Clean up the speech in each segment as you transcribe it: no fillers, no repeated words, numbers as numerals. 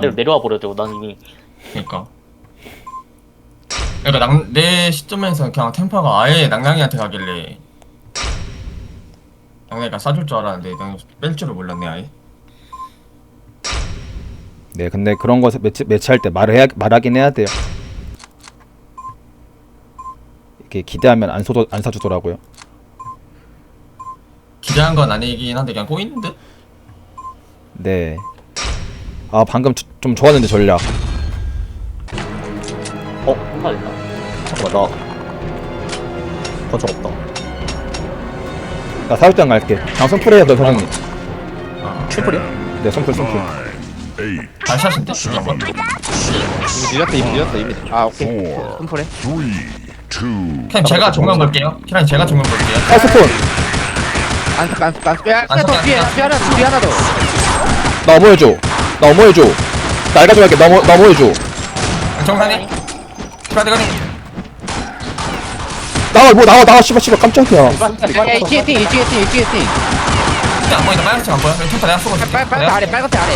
내려와 버려도 난 이미. 그러니까 내 시점에서 그냥 템파가 아예 낭낭이한테 가길래 낭낭이가 싸줄 줄 알았는데 난 뺄 줄을 몰랐네 아예. 네, 근데 그런 거 매치할 때 말하긴 해야 돼요. 이렇게 기대하면 안 사주더라고요. 기대한 건 아니긴 한데 그냥 꼬이는 듯? 네. 아 방금 좀 좋았는데 전략. 흠파됐다. 잠깐만 나 권총 없다. 나 사육장 갈게. 그냥 선풀해요 너 사장님. 슈플이야? 네 선풀. 발샷인데? seven, 이미 늦었어 이미. 아 오케이. 흠플해. 그냥 제가 정면 볼게요. 그냥 제가 정면 볼게요. 아 스폰. 야, 뒤에 하나 더. 나 어머해줘. 나 알가 좀 할게. 나 어머해줘. 정상이 가드가니 나와 씨발 깜짝이야. 야, 뒤에 팀. 안 보인다. 빨간색 안 보여. 템파 내가 쏘고 있을게. 빨간색 아래.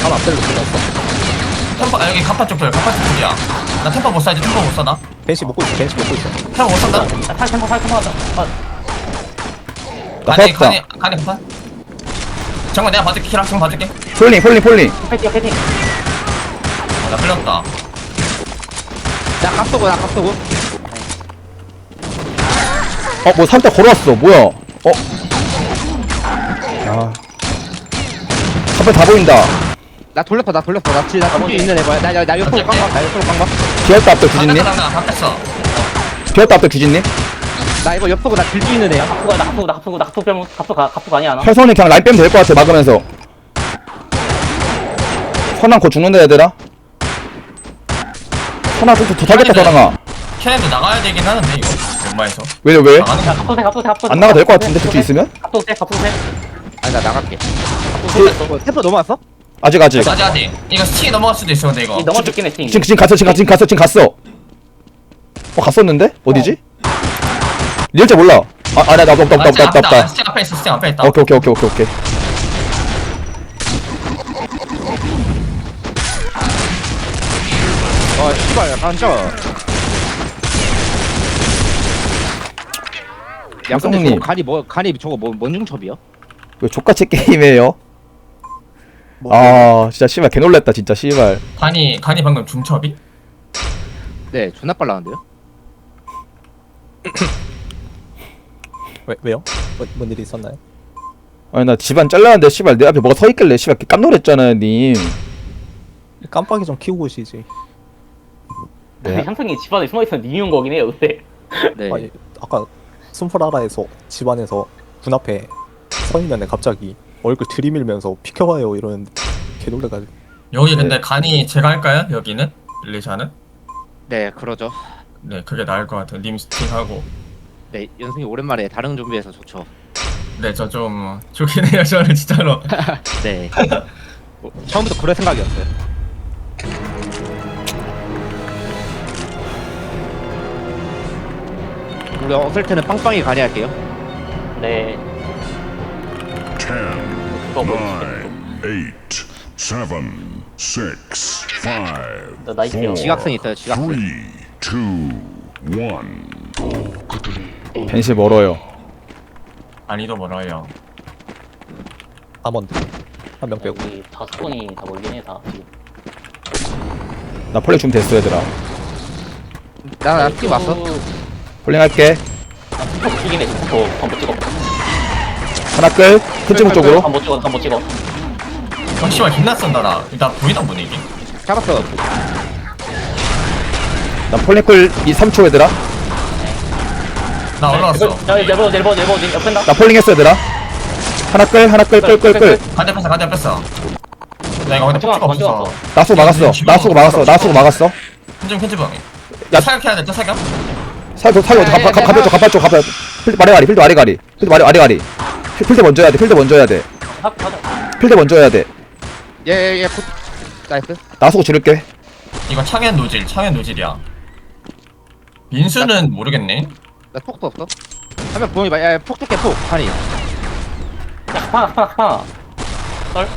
하나 앞대로 들어갔어. 템파 여기 갑파 쪽 보여. 갑파 쪽 쪽이야. 나 템파 못 쏴야지. 템파 못 쏴나. 벤시 먹고 있어. 템파 못 쏜다. 탈템포하자. 나 가니 사육장. 갑파. 정말 내가 봐줄게. 키랑 지금 봐줄게. 폴링. 패팅. 나 풀렸다. 나 갑쏘고. 뭐 살짝 걸어왔어. 뭐야? 야. 앞에 다 보인다. 나 돌렸어. 나 뒤에 있는 애 봐야. 나 옆으로 깡봐. 비었다 앞에 규진님. 나 바뀌었어. 비었다 앞에 규진님. 나 이거 옆으로 나 들수 있는 애야. 갑투가 아니야 나. 최선이 그냥 라인 빼면 될 것 같아 막으면서. 선왕 곧 죽는다 얘들아. 선왕 또 타겠다 선왕아. 캐넨도 나가야 되긴 하는데 이거 웬만해서 왜? 나가는 거 갑투. 안 나가도 될 것 같은데 둘 수 있으면? 갑투. 아니 나 나갈게. 그- 템포 넘어왔어? 아직. 아직 이거 스틱이 넘어갈 수도 있어 근데 이거 넘어졌긴 했지. 지금 갔어. 갔었는데? 어디지? 리얼자 몰라. 나 없다. 스틱 앞에 있어 스틱 앞에 있다. 오케이. 씨발 깜짝. 야 근데 형님. 저거 간이 저거 뭔 중첩이야? 왜 족같이 게임해요? 아 진짜 씨발 개놀랬다 진짜 씨발. 간이 방금 중첩이? 네 존나 빨라는데요? 왜요? 뭔 일이 있었나요? 아니 나 집안 잘랐는데 씨발 내 앞에 뭐가 서있길래 씨발 깜놀했잖아요 님. 깜빡이 좀 키우고 오시지. 네. 현성이 집안에 숨어있으면 님이 온 거긴 해요 근데. 네. 아니, 아까 순풀하라에서 집안에서 문 앞에 서 있는데 갑자기 얼굴 들이밀면서 비켜봐요 이러는데 개 놀래가지고. 여기 근데 간이 제가 할까요? 여기는? 릴리샤는? 네 그러죠. 네 그게 나을 것 같아요. 님 스틱하고 네 연승이 오랜만에 다른 좀비에서 좋죠. 네 저 좀 좋긴 해요 저는 진짜로. 네. 처음부터 그럴 생각이었어요. 우리 어설트는 빵빵히 간이 할게요. 네. 10, 그거 뭐 9, 8, 7, 6, 5, 나 나이스요. 지각선 있어요. 지각선. 3, 2, 1. 벤시 멀어요. 아니도 멀어요. 아몬드 한 명 빼고. 여기 다섯 번이 다 몰긴 해 다. 지금. 나 폴링 좀 됐어 얘들아. 나 스킵 왔어. 폴링 할게. 이긴 해. 템포 한번 찍어. 하나 끌. 큰 친구 쪽으로. 한번 찍어. 씨발 존나 쏜다 나. 나 보이나 보네 이게. 잡았어. 나 폴링 끌 3초 얘들아. 나 올라왔어. 내버 옆에 나. 나 폴링 했어 얘들아. 하나 끌. 가대 뺐어. 나 이거 근데 찍어, 포트가 찍어. 없어서. 나 쓰고 막았어. 큰좀 야 야. 사격해야 돼. 또 사격? 살려 가봤죠. 필드 아래가리. 필드 먼저 해야 돼. 필드 먼저 해야 돼. 예예예. 나이스. 나수고 지를게. 이거 창현 노질이야. 민수는 모르겠네. 나 폭도 없어. 한명 부엉이 봐. 야, 폭 뚫게 폭. 간이. 하나. 썰.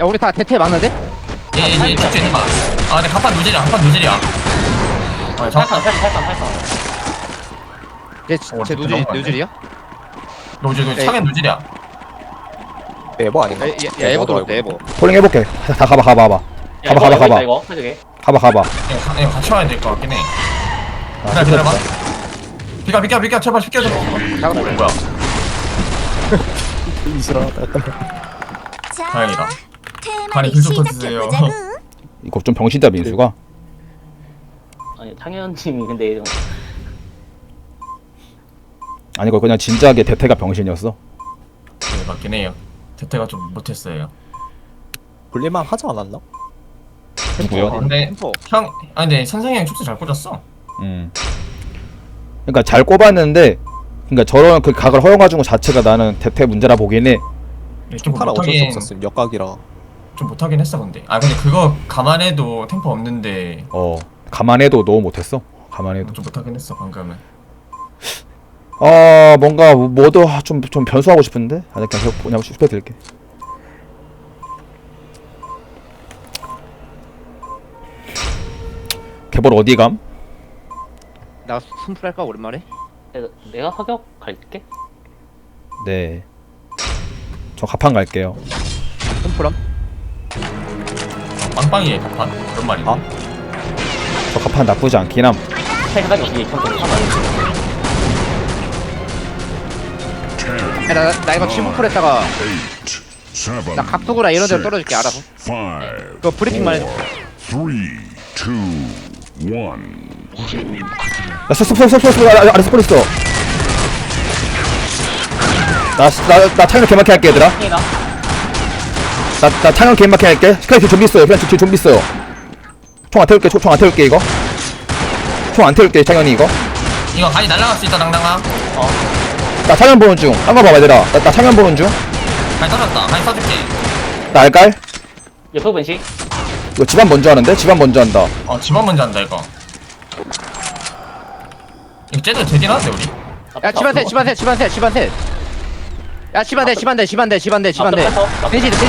야 우리 다 대퇴 맞는데? 얘 쭉쭉 있는 거아 근데 갑판 노질이야 아 잠깐 팔상. 제 노즐이야? 노질 에이. 창엔 노질이야 에버 아닌가? 야 에버 들어올게 에버. 폴링 해볼게. 다 가봐. 야, 가봐. 이거 사주게. 가봐. 이거 같이 와야 될 것 같긴 해 아, 기다려봐 비켜 제발 비켜줘 잠깐만. 뭐야 이시라 약간 다행이다 아니, 힐좀 터주세요. 이거 좀 병신다 민수가. 아니 창현님이 근데 아니 이거 그냥 진지하게 대태가 병신이었어. 네 맞긴 해요 대퇴가 좀 못했어요 불릴만 하지 않았나? 누구요? 근데 템포. 근데 선생이 형 촉수 잘 꽂았어 그러니까 잘 꼽았는데, 그러니까 저런 그 각을 허용해준 것 자체가 나는 대태 문제라 보긴 해. 좀 총파라 어쩔 수 못하긴 없었음. 역각이라. 좀 못하긴 했어 근데 근데 그거 감안해도 템포 없는데 감안해도 너무 못했어. 감안해도. 좀 못하긴 했어 방금은 뭔가 뭐도 좀 변수하고 싶은데. 아니 그냥 슈퍼 드릴게. 개벌 어디 감? 나 순풀 할까 오랜만에? 내가 사격 갈게. 네. 저 가판 갈게요. 순풀함? 빵빵이에 갑판 그런 말이네 아? 저 가판 나쁘지 않긴 함. 사격이 어떻게 천천히 사망. 나 이거 침묵풀 했다가 8, 7, 나 각도구나 이런 데로 떨어질게 알아서. 5, 그거 브리핑만 해줘. 3, 2, 1. 야, 아래 스포 있어. 나 창현 개막해 할게, 얘들아. 창현아. 나 창현 개막해 할게. 스카이 뒤에 좀비 있어요. 그냥 뒤에 좀비 있어요. 총 안 태울게, 총 안 태울게, 이거. 총 안 태울게, 창현이 이거. 이거 간이 날아갈 수 있다 당당아 나 창현 보는 중. 딴 거 봐봐, 얘들아. 나 창현 보는 중. 간이 터졌다 간이 써줄게 나 알깔. 옆에 번식. 이거 집안 먼저 하는데? 집안 먼저 한다. 집안 먼저 한다 이거 쟤들 되긴 하는데 우리 야 집안 셋. 야 집안 돼. 대신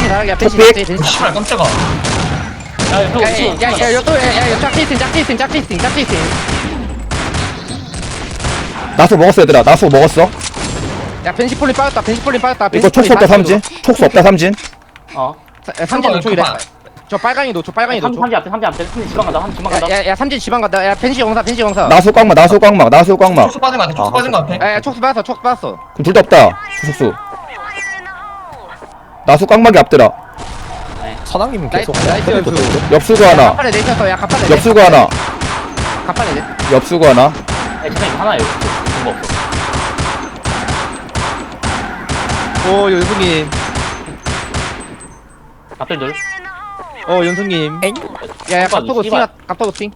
나가게. 야 대신. 씨발 깜짝아 야 옆에 번식. 야 짝지스팅. 나수 먹었어, 얘들아. 나수 먹었어. 야 벤시폴린 빠졌다. 이거 촉수 없다, 삼진. 촉수 없다, 삼진. 삼진 노초이래. 저 빨강이 노초. 삼지 앞에 삼지 지방 간다. 야 삼진 지방 간다. 야 벤시 영사. 나수 꽉막. 촉수 빠진 거 같아 야 촉수 빠졌어. 그럼 둘 다 없다. 수속수. 나수 꽉막이 앞더라. 선왕님은 나이스 계속 나이스 연수. 옆수구 하나. 갑판에 내셨어. 야 갑판에. 옆수구 하나. 갑판에 내. 옆수구 하나. 야 지금 이거 하나예요. 그거 없어. 오 연수님. 앞들들. 연수님. 야 갑도고 팅. 갑도고 팅.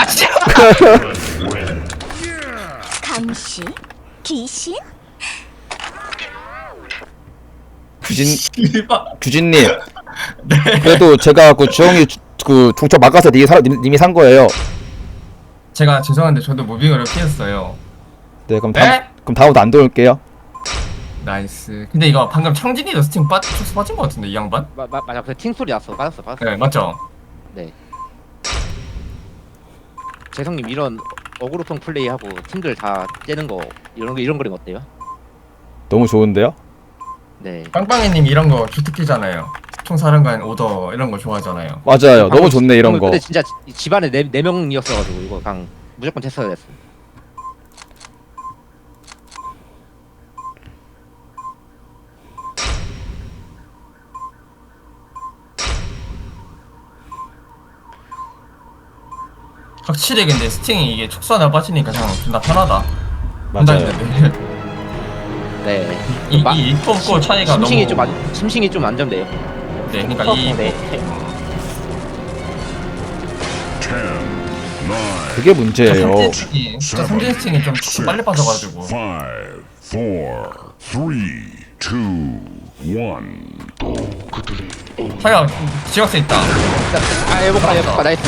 진짜 감시? 귀신? 규진님. 그래도 제가 그 주영이 그 중첩 막아서 님이 산 거예요. 제가 죄송한데 저도 무빙을 피했어요 네, 그럼 네? 그럼 다음부터 안 돌릴게요. 나이스 근데 이거 방금 청진이도 스팅 촉수 빠진 거 같은데 이 양반? 맞아. 그 팅 소리 났어. 빠졌어. 네 맞죠? 네. 재성님 이런 어그로통 플레이하고 팀들 다 째는 거 이런 그림 어때요? 너무 좋은데요? 네. 빵빵이님 이런 거 주특기잖아요 총사령관 오더 이런 거 좋아하잖아요 맞아요. 너무 좋네 이런 거. 근데 진짜 집안에 네 명이었어가지고 이거 그냥 무조건 tes어야 됐어. 확실히 근데 스팅이 이게 촉수 하나 빠지니까 그냥 존나 편하다 맞아요. 네. 이 뽑고 차이가 심싱이 너무 심싱이 좀 안정돼요. 네 그러니까 이 네. 10, 9, 그게 문제예요. 진짜 삼진 스팅이 좀 촉수 빨리 빠져가지고 5, 4, 3, 2, 1. 차이가 지각세 있다 해볼까 나이스.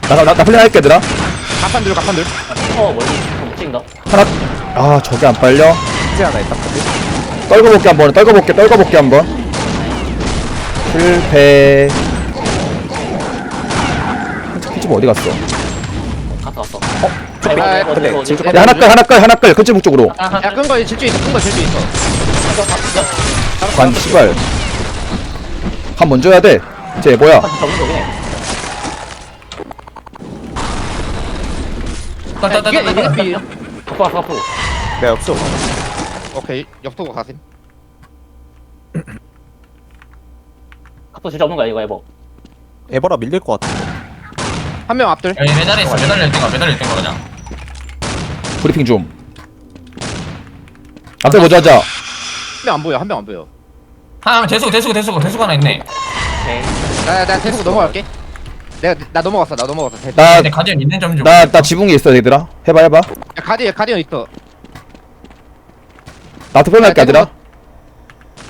나 플랜 할게 얘들아. 갑판들 갑판들. 멀리 못 찍는다. 하나. 아 저게 안 빨려. 이제 하나 있다. 떨궈볼게 한번. 실패. 집 어디 갔어? 갔어. 근데 질주 야 하나 끌 그쪽 쪽으로. 야 끈거 질주 있어. 끈거 질주 있어. 관 씨발. 간 먼저 해야 돼. 쟤 뭐야? 잡는 거긴 해. 이게 NFP. 가프. 내가 없어. 오케이 옆도고 가셈. 가프 진짜 없는 거야 이거 에버. 에버라 밀릴 것 같아. 한 명 앞들. 여기 매달려 있어. 매달려 있던 거 그냥. 브리핑 좀. 앞에 먼저 하자. 한 명 안 보여. 한 명 안 보여. 하나 대수고 하나 있네. 오케이. 나 대수고 넘어갈게. 나 넘어갔어. 나 근데 가디언 있는 점 좀. 나 지붕에 있어 얘들아. 해봐. 야, 가디언 있어. 나도 폴링할게 얘들아.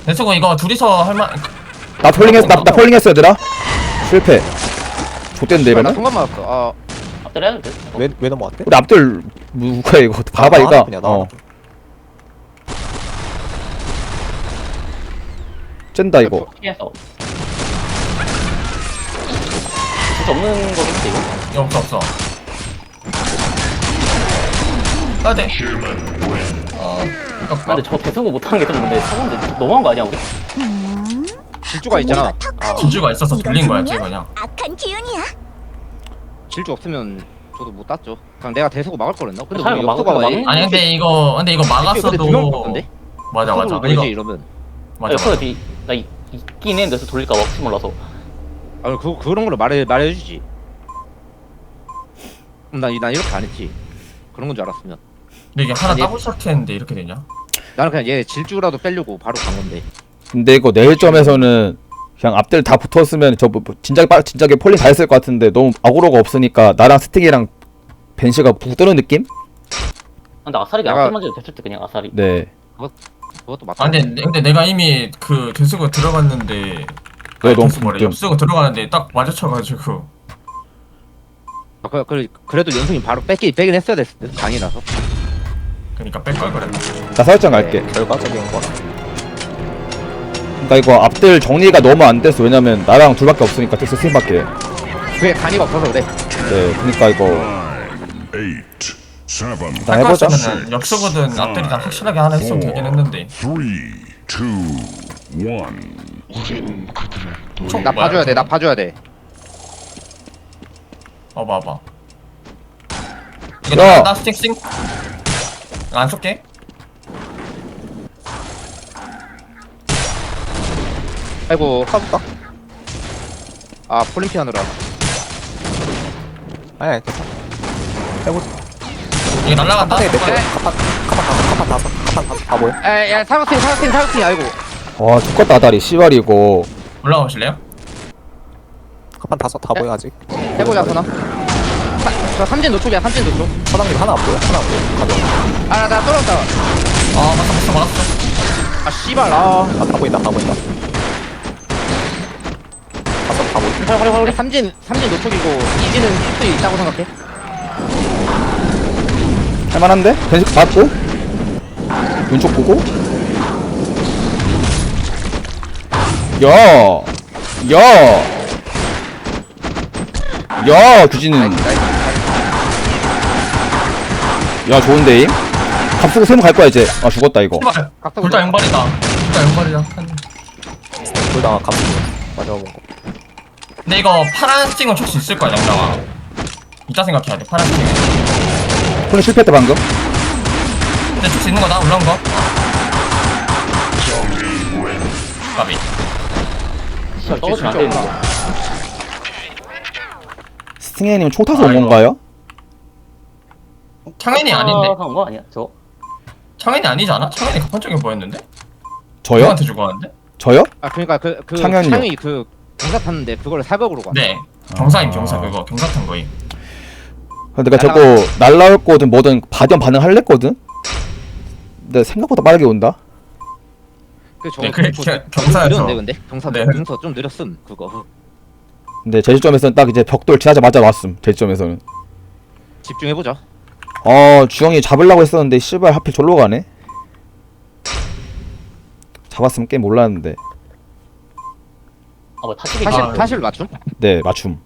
대수고 이거 둘이서 할만. 나 폴링했어 얘들아. 실패. 좆됐는데 나 이러면? 순간 맞았어. 앞들어야 돼. 왜 넘어왔대? 우리 앞들 누가 이거 봐봐 이거. 그냥 나. 쨘다 이거. 피했어. 진짜 없는 거긴 한데 이거. 없어. 까대. 근데 저 대수고 못하는 게 좀 근데 사고인데 너무한 거 아니야 우리? 질주가 있잖아. 질주가 있어서 불린 거야 지금 그냥. 악한 기운이야. 질주 없으면 저도 못 땄죠. 그냥 내가 대수고 막을 거랬나? 근데 차라리 우리 막을 역도가 거면 막는 아니 근데 이거 근데 두명 막았어도. 데 맞아. 보이지 이거 이러면. 맞아. 나 있긴 했는데 서 돌릴까 봐 혹시 몰라서. 아 그런 걸로 말해주지. 그럼 난 이렇게 안 했지. 그런 건 줄 알았으면. 근데 이게 하나 아니, 따고 시작했는데 이렇게 되냐? 나는 그냥 얘 질주라도 빼려고 바로 간 건데. 근데 이거 내일 점에서는 그냥 앞들 다 붙었으면 저 진작에 폴링 다 했을 것 같은데 너무 아고로가 없으니까 나랑 스틱이랑 벤시가 북 뜨는 느낌? 근데 아사리가 내가- 앞에 먼저 됐을 때 그냥 아사리. 네. 그것도 맞다. 아 근데 내가 이미 그 대수고 들어갔는데. 왜 너무 옆수고 들어가는데 딱 마주쳐가지고. 그래도 연승이 바로 빼긴 했어야 됐을 듯. 강이라서. 그러니까 뺄걸 그랬다. 나 설정 갈게. 결과적인 거라. 그러니까 이거 앞들 정리가 너무 안 됐어. 왜냐면 나랑 둘밖에 없으니까 텍스 스팀밖에. 그게 간이가 없어서 그래. 네. 그러니까 이거 9, 8, 7, 나 해보자. 는 역수거든 앞들이 다 확실하게 하나 했으면 되긴 했는데. 3, 2, 1. 총 나 뭐야? 봐줘야 돼. 봐봐. 이거 야! 나 스틱싱? 안 쏠게. 아이고 까볼까? 아 폴림피아노라. 아니 괜찮아. 해보자. 이게 날라간다. 카판에 내 카판 다섯. 다 보여? 야 사각팀 아이고. 와 죽겠다 다리 씨발이고. 올라가보실래요? 카판 다섯 다 보여 아직. 해보자 선아. 저 삼진 노쪽이야 삼진 노쪽. 사장님 하나 안 보여. 가져. 아나 떨어졌다. 아 맞았어. 아 씨발 다 보인다. 다섯 다 보여. 우리 삼진 노쪽이고 이진은 슈트 있다고 생각해. 할만한데? 벤시 맞고 왼쪽 보고. 야 규진은 야 좋은데 임? 갑수고 세모 갈 거야 이제. 아 죽었다 이거. 둘다 양발이다. 둘다 감수. 맞아본 거. 근데 이거 파란 스팅은 줄 수 있을 거야 양장아. 이따 생각해야 돼 파란 스팅. 폴링 실패했다 방금. 근데 줄 수 있는 거다 올라온 거. 까비. 진짜 떨어지면 안 되는 거. 스팅해님 총 타서 온 건가요? 창현이 아닌데? 한거 아니야 저? 창현이 아니지 않아? 창현이 급한적인 보였는데? 저요? 누구한테 주고 가는데? 저요? 아 그러니까 그 창현이요. 창이 그 경사 탔는데 그걸 사격으로 가. 네. 경사 그거 경사 탄 거임. 근데 내가 저거 날라올 거든 뭐든 반응할랬거든? 근데 생각보다 빠르게 온다? 그 네, 그게 경사여서. 느렸는데 근데 경사 네. 경사 좀 느렸음 그거. 근데 제 시점에서는 딱 이제 벽돌 지나자마자 왔음. 제 시점에서는. 집중해보자. 주영이 잡으려고 했었는데 씨발 하필 절로 가네. 잡았으면 게임 몰랐는데. 뭐 타식이 사실 맞춤? 네, 맞춤.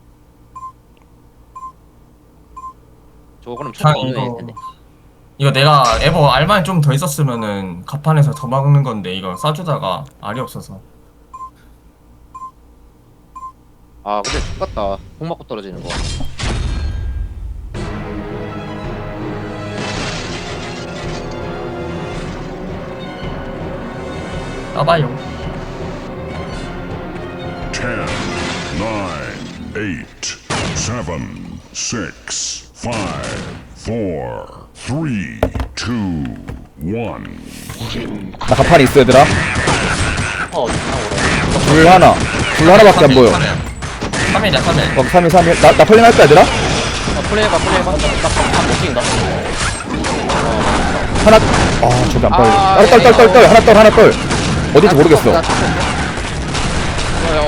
저거 그럼 장 총 없는 텐데. 이거 내가 에버 알만 좀 더 있었으면은 갑판에서 더 막는 건데 이거 쏴주다가 알이 없어서. 아 근데 X같다. 폭 맞고 떨어지는 거. 따봐요. 10, 9, 8, 7, 6, 5, 4, 3, 2, 1. 나 가판이 있어 얘들아. 오래. 둘 하나밖에 안 보여. 3일이야 3일. 3일. 나 폴링 할 거야 얘들아? 플레이해봐. 나못 찍는다. 하나. 저기 안 빨리. 떨. 하나 떨. 어딘지 모르겠어.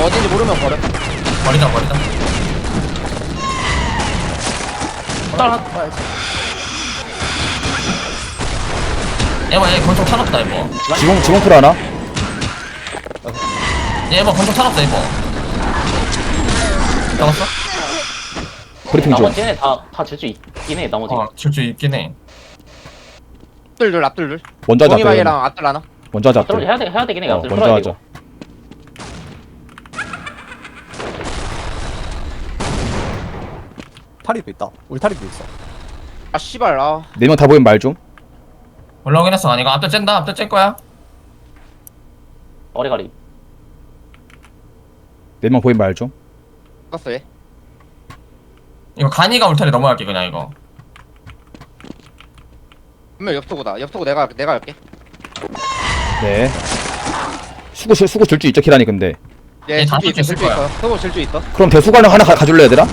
어딘지 모르면 버려. 버리자. 얘 권총 차놨다 이거. 지붕 풀 하나? 얘 권총 차놨다 이거. 잡았어? 브리핑 좀. 나머지 얘네 다 질 수 있긴 해. 나머지. 질주 있긴 해. 앞들들. 먼저 하자. 동이방이랑 앞들 하나. 먼저 하자. 앞으로 해야 되긴 해. 앞으로 먼저 풀어야 하자. 되고. 타리도 있다. 울타리도 있어. 아 씨발 아. 4명 다 보이면 말 좀. 올라오긴 했어. 아니 이거 앞에 쨘다. 앞에 쨘 거야. 어리가리. 4명 보이면 말 좀. 떴어 얘. 이거 간이가 울타리 넘어갈게 그냥 이거. 분명 옆도구다. 옆도구 내가 할게. 네. 수구 질주 있죠 키라니 근데. 얘 다 질주 질주 있을 거야. 있어. 서고 질주 있어. 그럼 대수관을 하나 가줄래 얘들아?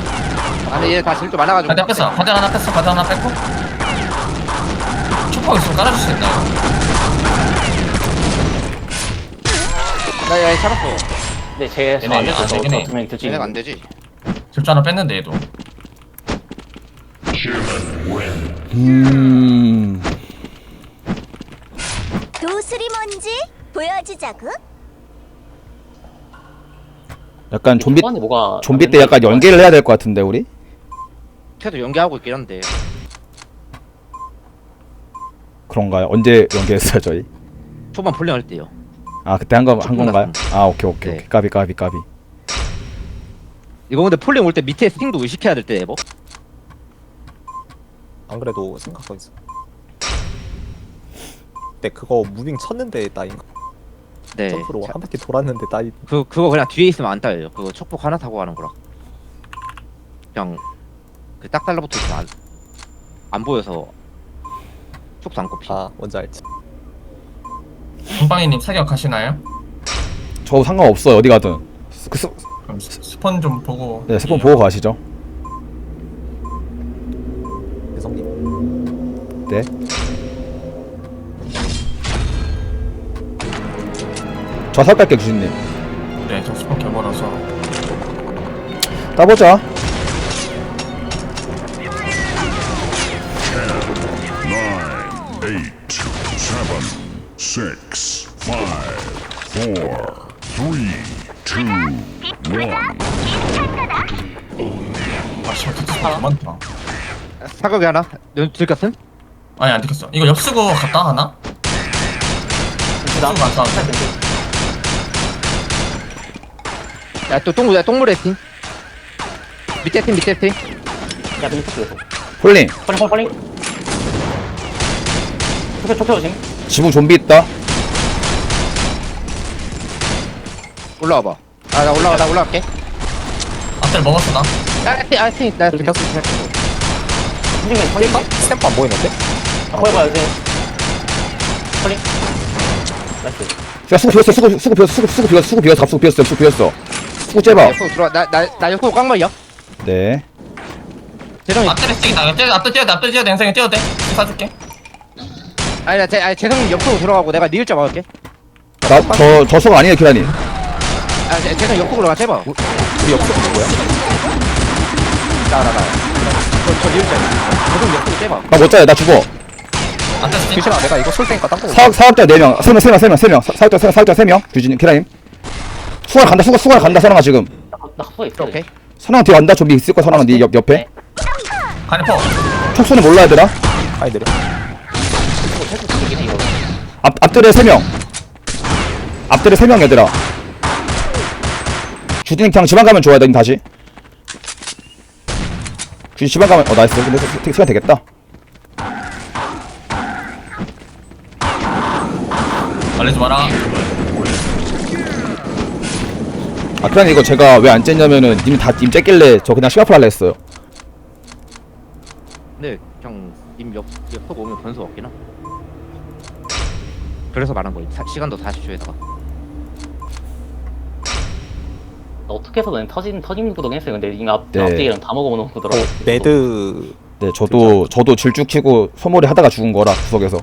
아니 얘 다 질주 많아가지고. 과대 뺐어. 과대 하나 뺐고. 초포 있으면 깔아줄 수 있나 이거? 나얘 잡았어. 근데 쟤 얘네 안 됐어. 안 되긴 해. 두 명이 들수 얘네가 있는. 안 되지. 질주 하나 뺐는데 얘도. 도술이 뭔지 보여주자구. 약간 좀비 초반에 뭐가 때 약간 연계를 해야 될 것 같은데 우리? 걔도 연기하고 있긴 한데. 그런가요? 언제 연계했어요 저희? 초반 폴링 할 때요. 아 그때 한 건가요? 아 오케이. 네. 까비. 이거 근데 폴링 올 때 밑에 스팅도 의식해야 될 때 뭐? 안 그래도 생각하고 있어. 근데 그거 무빙 쳤는데 따인가? 네. 점프로 한 바퀴 돌았는데 따이. 그거 그냥 뒤에 있으면 안 따여요. 그거 촉복 하나 타고 가는 거라. 그냥 그 딱 달라붙어 있으면 안 보여서 촉도 안 꼽히. 아 뭔지 알지. 금방이님 사격하시나요? 저 상관없어요 어디 가든. 그럼 스폰 좀 보고. 네 스폰 보고 가시죠. 대성님. 네. 저 살뺄게 주신님. 네, 저 스폰 개벌어서. 따보자. 9, 8, 7, 6, 5, 4, 3, 2, 1. 아, 씨발, 스폰 더 많다. 사격이 하나? 넌 들켰음? 아니, 안 들켰어. 이거 옆수고 갔다 하나? 옆수고 갔다 하나? 야또 똥물에 팀. 밑에 팀. 야 근데 톡 폴링. 펄링. 톡 조심. 지붕 좀비 있다. 올라와봐. 나 올라갈게. 앞들 먹었어, 나. 나 들켰어. 선생님 펄링. 스탬프 안 보이는데? 거해봐 요새. 펄링. 나이스. 야 수구 비었어. 수구 째봐. 옆으로 들어와. 나 옆으로 깡말이야. 네. 재성이. 앞들에 쓰기다. 앞들 뛰어야 돼. 인생에 뛰어도 돼. 사줄게. 아니 재성이 옆으로 들어가고 내가 니을자 막을게. 저 수가 아니에요 키라니. 재성이 옆으로 들어가 해봐. 그 옆에 누구야? 나나 저 리을자 계속 옆으로 떼봐. 나 못 자요. 나 죽어. 안 떴지? 규진아 내가 이거 쏠 테니까 딴거 사업자 4명. 3명. 사업자 3명. 규진이 키라임. 수갈 간다. 수갈 간다. 선왕아 지금. 나 합수가 있어. 오케이. 선왕 뒤에 간다. 저기 있을 거야. 선왕아 네 옆에. 가니퍼. 촉수는 몰라 얘들아. 아니 내려. 이긴 해 이거. 앞들에 3명. 앞들에 3명 얘들아. 주진이 그냥 집안 가면 좋아야 돼. 다시. 주진 집안 가면 나이스. 근데 시간 되겠다. 말리지 마라. 그냥 이거 제가 왜 안 쨌냐면은 님 쨌길래 저 그냥 시가풀 할라 했어요. 근데 그냥 님 옆으로 오면 변수 없긴 하. 그래서 말한 거임. 시간도 40초에다가. 어떻게 해서든 터진 구동 했어요. 근데 이미 네. 앞뒤랑 다 먹어놓은 거더라고. 레드 네, 저도 질주 키고 소몰이 하다가 죽은 거라 구석에서.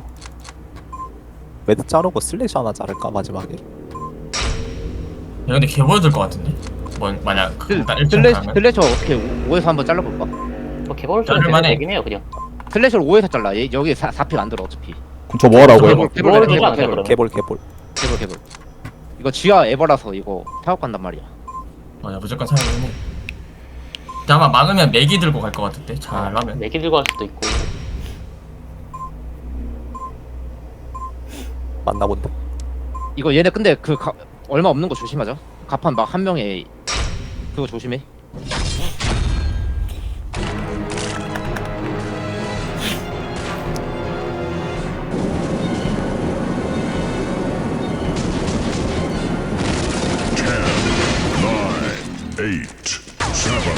레드 자르고 슬래시 하나 자를까 마지막에. 야, 근데 개 보여줄 것 같은데? 만약 일단 1점 슬래셔 어떻게 5에서 한번 잘라볼까? 뭐 개벌 좀 자를만해. 되긴 해요 그냥. 슬래셔를 5에서 잘라. 여기 4픽 안 들어 어차피. 그럼 저 뭐하라고요? 개벌 되지 않아요 그러면. 개볼. 개볼. 이거 지하 에버라서 이거 타격 간단 말이야. 야, 무조건 사야겠네. 근데 아마 막으면 맥이 들고 갈 것 같은데? 잘하면. 내기 들고 할 수도 있고. 맞나 본데. 이거 얘네 근데 얼마 없는 거 조심하자. 가판 막 한 명에 그거 조심해. Eight, seven,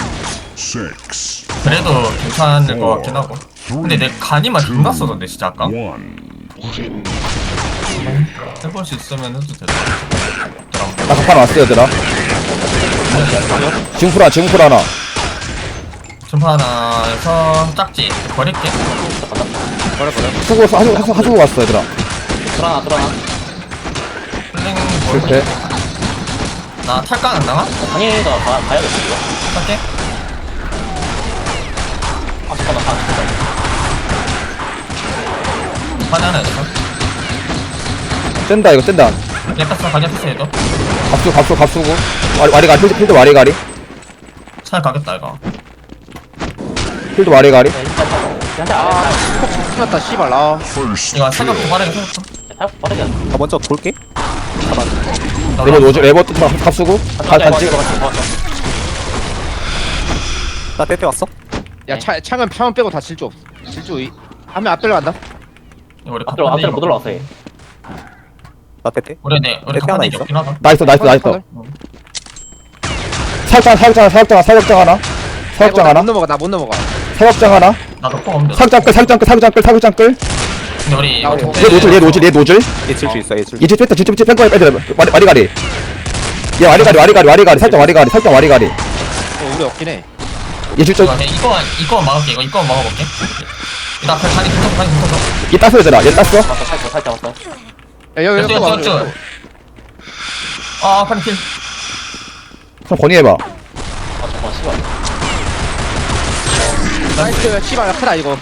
six, 그래도 괜찮을 것 같긴 하고. 근데 내 간이만 좀 갔었는데 진짜 아까? one. 해볼 수 있으면 해도 되더라. 나 갑판 왔어 얘들아. 지금풀 하나. 점프 하나에서 짝지 버릴게. 버려. 하수구 왔어 얘들아. 들어나. 플링 실패. 버릴게. 나 탈까 안 나가? 당연히가 가야겠어 이거. 탈게. 아 잠깐만. 판에 하나 있어. 뗀다 이거 뗀다. 예뻤어 가겠어 얘도. 갑수고. 와리가리 필드 와리가리. 잘 가겠다 이거. 필드 와리가리. 맞다 씨발. 아 First 이거 생각 도발하게 생겼어. 사격 빠르게 하자. 나 먼저 돌게. 레버 노즐 레버 또 갑수고. 단지. 나 때때 왔어. 야 창은 빼고 다 질주 없어. 하면 앞들어 간다. 우리 앞뒤로 못 올라왔어 얘. 나 때때. 우리 택배 하나 가판이 있어? 없긴 하다. 나이스. 사격장 하나. 못 넘어가. 사격장 하나. 나도 포 없는데. 사격장 끌. 근데 우리 나 이거 얘 노즐. 얘 질주 있어. 얘 질주. 이제 뺐다. 진짜 뺀 거야. 빼들. 와리가리. 얘 와리가리. 살짝 와리가리. 우리 없긴 해. 얘 진짜 이거 막을게. 이거 막아볼게. 나 앞에 다리 붙어서. 얘 땄어 얘들아. 얘 땄어. 살짝 왔어. 야 여기 쭉. 아 판이 킬. 그럼 건의해봐. 아 잠깐만 씨발. 나이스. 씨발 크다 이거.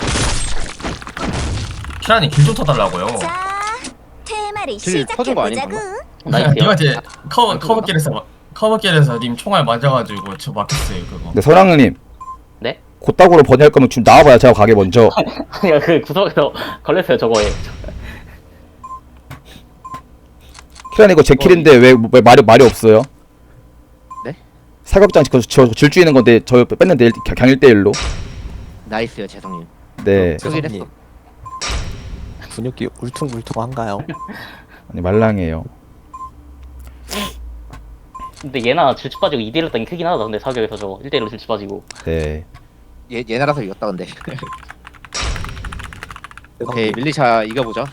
키라니 길 좀 터달라고요. 자, 테마를 질 터진 거 아닌가? 시작해보자구. 나이스. 이거 이제 커버길에서 님 총알 맞아가지고 저 막혔어요 그거. 네, 서랑님. 네? 곧다구로 번역할 거면 지금 나와봐야 제가 가게 먼저. 아니야 그 구석에서 걸렸어요 저거에. 키란 이거 제 킬인데 왜 말이 없어요? 네? 사격장 저 질주 있는 건데 저 뺐는데 그냥 1대1로. 나이스요 재성님. 네. 쓰긴 했어. 근육이 울퉁불퉁한가요? 아니 말랑해요. 근데 얘나 질주 빠지고 2대1 했던 게 크긴 하다. 근데 사격에서 저거 1대1로 질주 빠지고. 네. 얘나라서 이겼다 근데. 오케이 밀리샤 이겨보자.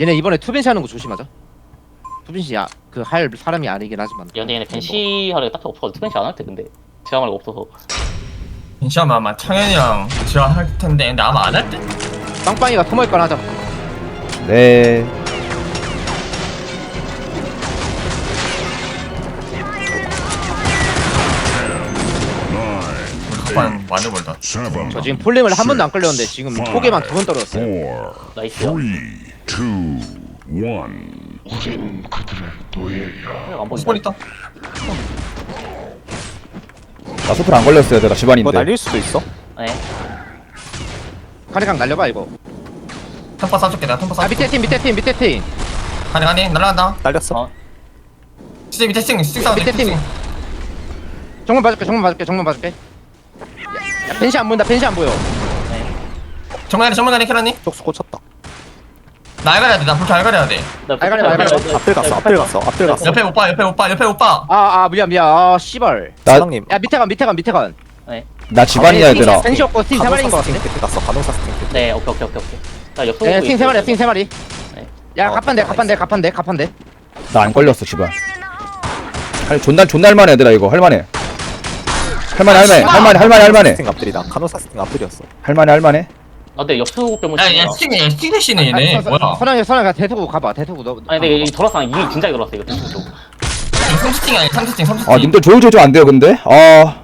얘네 이번에 투벤시 하는 거 조심하자. 투벤시 그 할 사람이 아니긴 하지만. 근데 얘네 벤시 하려고 딱히 없어가지고 투벤시 안 할 때 근데 제가 말고 없어서. 인시하면 아마 창현이랑 지하 할 텐데 근데 아마 안 할 때? 빵빵이가 숨어있건 하자. 네. 우리 갑판 많이 벌다. Seven. 저 지금 폴링을 한 번도 안 끌렸는데 지금 포개만 2번 떨어졌어요. Four. 나이스요. 3, 2, 1. 안 보인다. 스폰 있다. 나 소풀 안 걸렸어요. 내가 이거 집안인데. 날릴 수도 있어? 네. 카니강 날려봐 이거. 템퍼 쏴줄게. 내가 템퍼 아 쏴줄게. 밑에 팀. 가니 날아간다. 날렸어. 어. 스팅 밑에 스팅 싸워. 밑에 팀. 정면 봐줄게. 야, 벤시 안 보인다. 벤시 안 보여. 정면 가니 캐라니. 쪽수 꽂혔다. 나 알가려야 돼. 나 불켜 알가려야 돼. 알가려. 앞들 갔어. 옆에 오빠. 미안. 아 씨발. 나- 사장님. 야 밑에 간. 나 집안이야 얘들아. 벤시 없고 팀 3마리인 거 같은데. 스팅 갔어. 간호사 스팅. 네, 오케이. 나 옆으로 네, 보고 팀 있어요. 3마리. 네. 야 어, 갑판대. 나 안 걸렸어 집안. 존날만해 얘들아 이거 할만해. 할만해. 스팅 앞들이다. 간호사 스팅 앞들이었어. 할만해. 아, 근데 옆으로 빼면 야 스팅 대신에 얘네. 뭐야? 선영이 대두고 가봐. 대두고 너. 아니, 근데 이 돌아서 이미 진작에 돌았어 이거 진짜. 이거 3스팅이 아니야. 3스팅. 아 님들 조용히 좀 안 돼요 근데? 아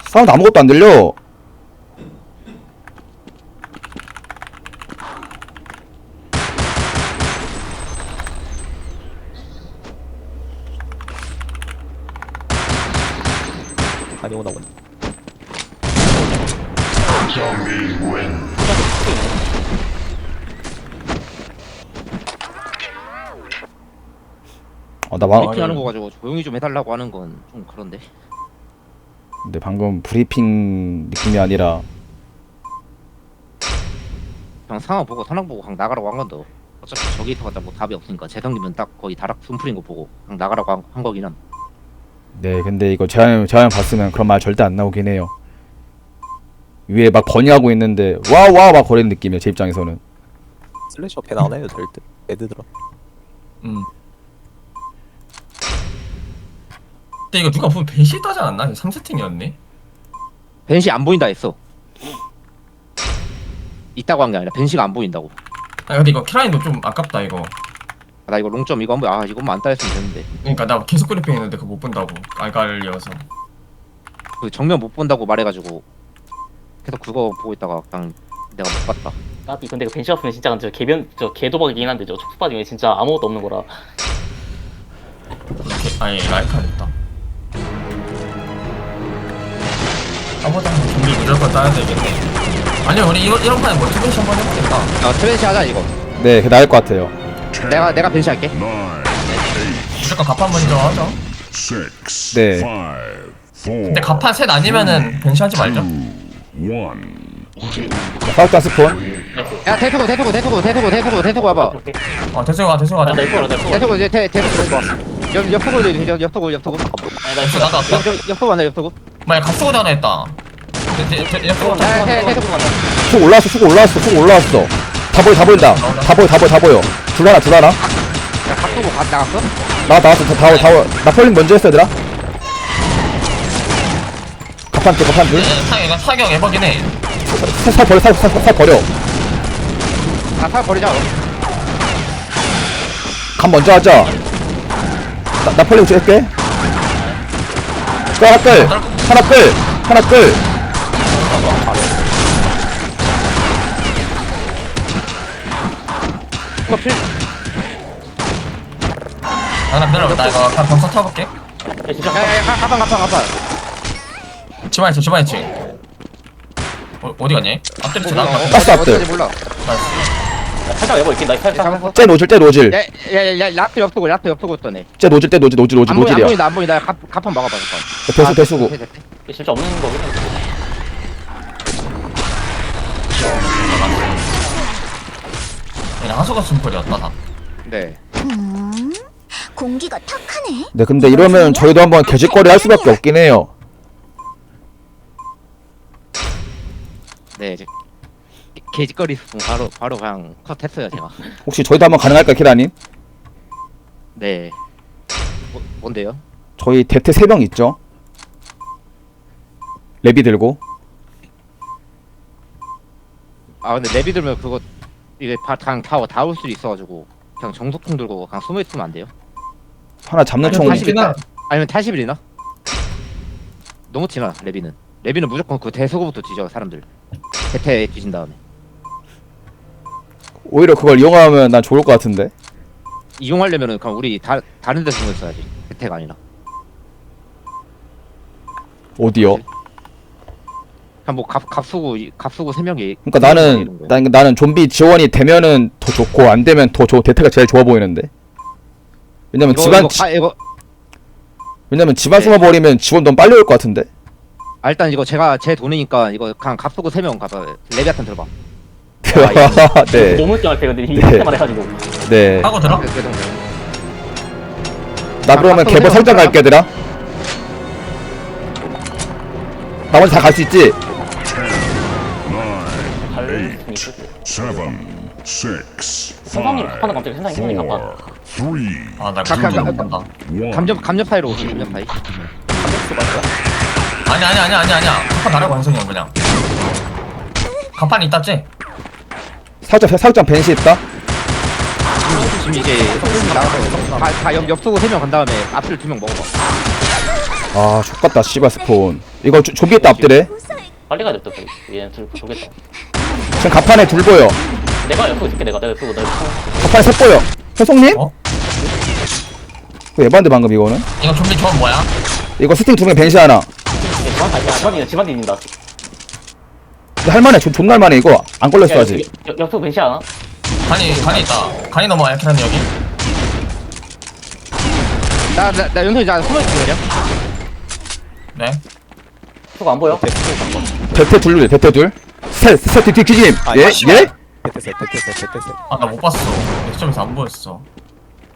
사운드 아무것도 안 들려. 아니 오나 보네. 나 방. 브리핑하는 거 가지고 조용히 좀 해달라고 하는 건 좀 그런데. 근데 방금 브리핑 느낌이 아니라 그냥 상황 보고 선황 보고 그냥 나가라고 한 건데. 어차피 저기 있어봤자 뭐 답이 없으니까 재성기면 딱 거의 다락 숨풀인 거 보고 그냥 나가라고 한 거긴 함. 네 근데 이거 재환 봤으면 그런 말 절대 안 나오긴 해요. 위에 막 건의하고 있는데 와 막 거리는 느낌이야 제 입장에서는. 슬래셔 배 나오나 해도 될 듯. 애들아. 근데 이거 누가 보면 벤시 따지 않았나? 3세팅이었네. 벤시 안 보인다 했어. 있다고 한 게 아니라 벤시가 안 보인다고. 아 근데 이거 캐라인도 좀 아깝다 이거. 나 이거 롱점 이거 한번 이것만 안 따였으면 되는데. 그러니까 나 계속 브리핑 했는데 그거 못 본다고. 알갈려서. 그 정면 못 본다고 말해가지고 계속 그거 보고 있다가 그냥 내가 못 봤다. 까비. 근데 그 벤시 없으면 진짜 저 개도박이긴 한데 저 촉수 빠지면 진짜 아무것도 없는 거라. 아니 라이칸 있다. 아무튼 준비 무조건 따야 되겠네. 아니 우리 이런 판에 멀티벤시 한번 해보겠다. 트벤시 하자 이거. 네 나을 것 같아요. 내가 벤시 할게. 9, 무조건 갑판 먼저 하자. 6, 네. 5, 4, 근데 갑판 셋 아니면은 벤시 하지 말자. 1. 사우스한 스폰. 야 대투고 와봐. 오케이. 대승 가자. 나 이거라. 대투고 이제 대투고 옆으로 아니, 나 나도 왔다. 옆으로 간다 옆으로. 뭐야 갑수고 전화 했다. 이거 대투고 간다. 쭉 올라왔어. 다 보인다. 다 보여. 둘 하나. 야 각도고 나갔어? 나왔어. 나 폴링 먼저 했어 얘들아. 갑판 둘. 사격 에버긴 해. 살 버려. 사 버리자. 간 먼저 하자. 나 폴링 줄게. 하나 끌. 이거 필. 나 이거 병사 타볼게. 진짜 야야야 가방. 집안에 있지. 어디 갔니? 앞뒤로 쳐 나가. 가스 앞들. 어디까지 몰라. 살짝 외고 있긴. 나 살짝. 잡았어. 쟤 노질. 야야야 라트 옆으고 있더네. 쟤 노질이야. 안 보인다. 갑판 막아봐 잠깐. 배수고. 진짜 없는 거긴 한데. 하수가 숨풀이었다 다. 네. 공기가 탁하네. 네 근데 이러면 저희도 한번 개짓거리 할 수밖에 없긴 해요. 네 이제 개짓거리 바로 그냥 컷했어요 제가. 혹시 저희도 한번 가능할까요 키라님? 네. 뭔데요? 저희 대퇴 3명 있죠? 레비 들고 아 근데 레비 들면 그거 이게 그냥 다 올 수도 있어가지고 그냥 정속통 들고 그냥 숨어 있으면 안 돼요? 하나 잡는 총 다시 아니면 80일이나? 너무 티나 레비는 무조건 그 대소고부터 뒤져 사람들 대퇴 뒤진 다음에 오히려 그걸 이용하면 난 좋을 것 같은데. 이용하려면은 그냥 우리 다른 데 숨어 있어야지 대퇴가 아니라 어디요? 그냥 뭐 갑수고 3명이 그러니까 나는 좀비 지원이 되면은 더 좋고 안 되면 더 대태가 제일 좋아 보이는데. 왜냐면 왜냐면 집안 네. 숨어버리면 지원 너무 빨리 올 것 같은데. 일단 이거 제가 제 돈이니까 이거 그냥 갑수고 3명 가봐 레비아탄 들어봐 네. 너무 웃겨할 때 근데 네. 이렇게만 해가지고. 네. 하고 들어? 나 그러면 아, 개별 설정 갈게 얘들아. 나머지 다 갈 수 있지? 10, 9, 8, 7, 6, 생성님 갑판은 갑자기 생성님 갑판. 4, 3, 아나 잠깐. 1. 감정 파이로 오세요 감정 파이 아니야. 갑판 나라고 한성이 형 그냥. 갑판 있다지? 살짝 벤시 있다. 지금 이제 나가서 다 옆수고 3명 간 다음에 앞을 2명 먹어봐 아 족같다 씨발 스폰. 이거 좀비 있다 앞들에. 빨리 가야 됐다. 얘는 둘 보겠다. 지금 가판에 둘 보여. 내가 옆으로 있을게. 내가 옆으로 너 옆으로. 가판에 셋 보여. 혜성님? 어? 그 에반데 방금 이거는? 이거 좀비 조합 뭐야? 이거 스팅 두 명 벤시 하나. 집안 다시 집안 뒤진다. 근데 할만해. 존나 할만해 이거. 안 걸렸어 아직. 옆으로 벤시 하나. 간이 있다. 간이 넘어와 이렇게 하는 여기. 나 연선이 나 숨어있을게 그냥 네. 수가 안 보여. 대퇴 둘. 셋 뒤짐. 예? 예? 대퇴셋. 아 나 못 봤어. 내 시점에서 안 보였어.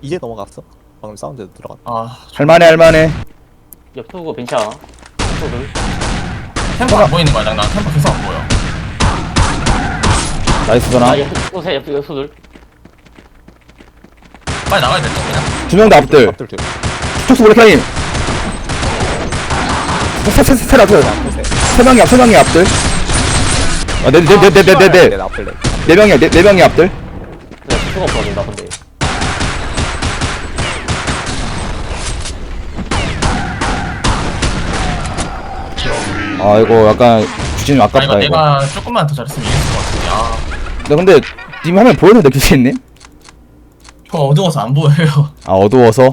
이제 넘어갔어. 방금 사운드 들어갔다. 아 할만해. 옆으로 벤시 하나. 옆으로. 템포 안 보이는 거야. 나 템포 계속 안 보여. 나이스 전화. 아 옆으로 세 옆으로. 빨리 나가야 될 거 그냥. 두 명 다 앞들. 앞들 둘. 촉수 몰래카님. 셋 앞들. 세 명이 앞들. 아, 네 앞들 네 명이 앞들. 내가 수가 없어진다 근데. 아 이거 약간 주진이 아 아깝다 이거 이거. 내가 조금만 더 잘했으면 이겼을 것 같은데. 아. 근데 님 화면 보이는데 규진님? 저 어두워서 안 보여요. 아 어두워서.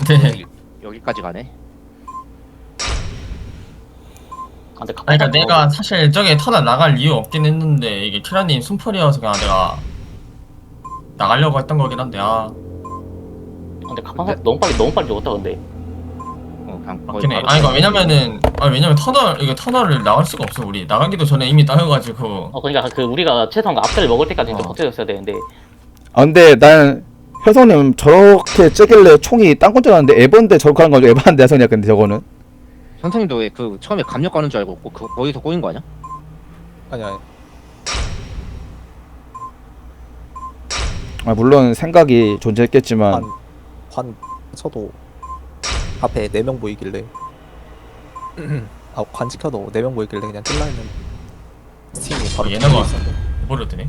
네. 여기까지 가네 아, 근데 아니 그러니까 내가 사실 저게 터널 나갈 이유 없긴 했는데 이게 티라님 숨풀이어서 그냥 내가 나가려고 했던 거긴 한데 아 근데 가판 너무 빨리 죽었다 근데. 그냥 맞긴 해. 바로 아니 그러니까 왜냐면 터널을 나갈 수가 없어 우리 나가기도 전에 이미 따여가지고. 그러니까 그 우리가 최소한 앞을 먹을 때까지 좀 버텨줬어야 되는데. 아 근데 난 혜성님 저렇게 째길래 총이 딴 건줄 알았는데 에반데 저렇게 하는 거죠. 에반데 혜성이야 근데 저거는. 선생님도 왜 그 처음에 감력 가는 줄 알고 거기서 꼬인 거 아니야? 아니야. 아 물론 생각이 존재했겠지만 관 쳐도 앞에 4명 보이길래 관 지켜도 4명 보이길래 그냥 찔러 있는 스팀이 바로 얘네가 뒤에 있었네. 해버렸더니.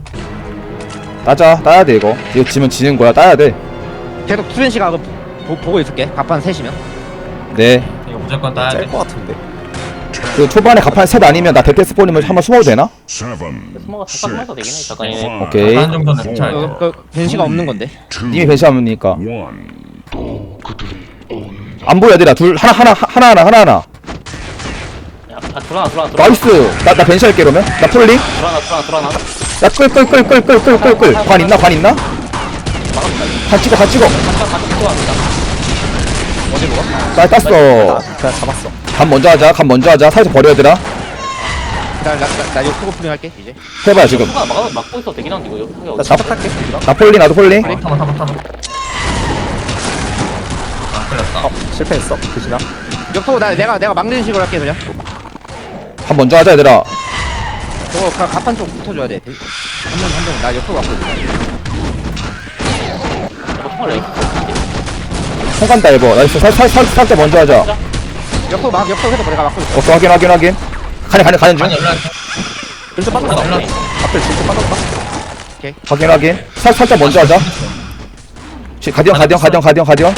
따야 돼 이거 지면 지는 거야. 따야 돼. 계속 투현 씨가 보고 있을게 갑판 셋이면 네. 이거 무조건 따야 돼. 짤것 같은데. 그 초반에 가판 셋 아니면 나 대퇴 스포님을 한번 숨어도 되나? 7, 스모가 잠깐 숨어서 되긴 해. 잠깐 얘네. 5, 오케이. 한 정도는 괜찮을 때. 그 변시가 없는 건데 2, 님이 배시하니까 1. 안 보여 얘들아. 둘 하나. 야, 들어나. 나이스. 나 벤시할게 그러면. 나 폴링. 들어나. 야 끌. 관 있나? 관 찍어. 같이 들어갑니다. 어디 먹어? 나 땄어. 그냥 잡았어. 간 먼저 하자. 살짝 버려 얘들아. 나 옆으로 풀링 할게 이제 해봐 지금. 수가 막고 있어도 되긴 한데 이거 옆으로. 나 잡아탈게. 나 폴링 나도 폴링. 타봐. 아 끌렸다. 실패했어. 그지나? 옆으로 내가 막는 식으로 할게 그냥 간 먼저 하자 얘들아. 저거 그냥 갑판 쪽 붙어줘야 돼 한 명 나 옆으로 갖고 있어 정말 레이스. 손간다 이거. 나이스. 살짝 먼저 하자. 옆으로 해서 내가 막고 있어 오케이 확인. 가는 중. 아니 올라갈게. 실제 빠졌다. 올라왔어. 앞에 실제 빠졌다. 확인. 살짝 먼저 하자. 가디언.